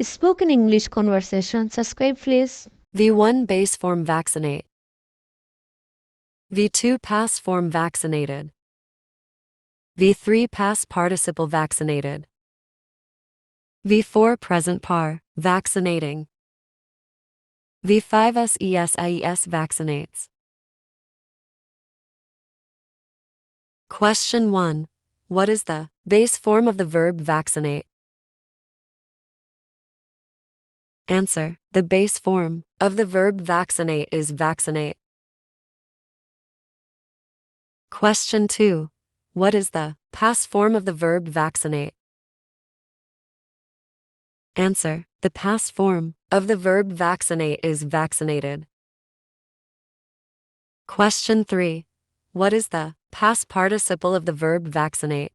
Spoken English conversation. Subscribe please. V1 base form vaccinate. V2 past form vaccinated. V3 past participle vaccinated. V4 present par, vaccinating. V5 SES vaccinates. Question 1. What is the base form of the verb vaccinate? Answer. The base form of the verb vaccinate is vaccinate. Question 2. What is the past form of the verb vaccinate? Answer. The past form of the verb vaccinate is vaccinated. Question 3. What is the past participle of the verb vaccinate?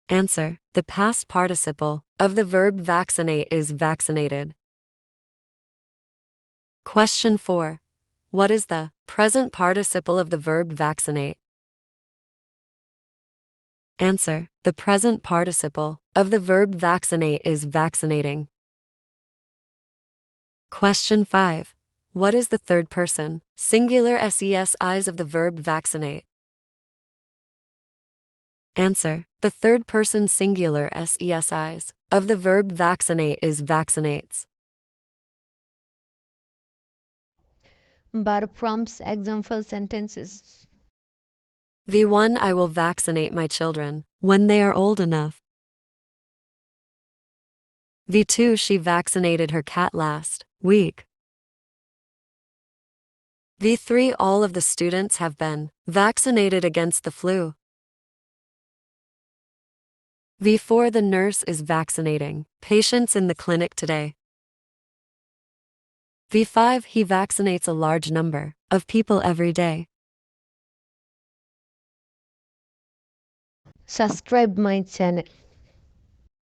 Answer. The past participle of the verb vaccinate is vaccinated. Question 4. What is the present participle of the verb vaccinate? Answer. The present participle of the verb vaccinate is vaccinating. Question 5. What is the third person singular SES of the verb vaccinate? Answer. The third person singular SES of the verb vaccinate is vaccinates. Verb prompts. Example sentences. V1 I will vaccinate my children when they are old enough. V2 she vaccinated her cat last week. V3 all of the students have been vaccinated against the flu. V4 the nurse is vaccinating patients in the clinic today. V5 he vaccinates a large number of people every day. Subscribe my channel.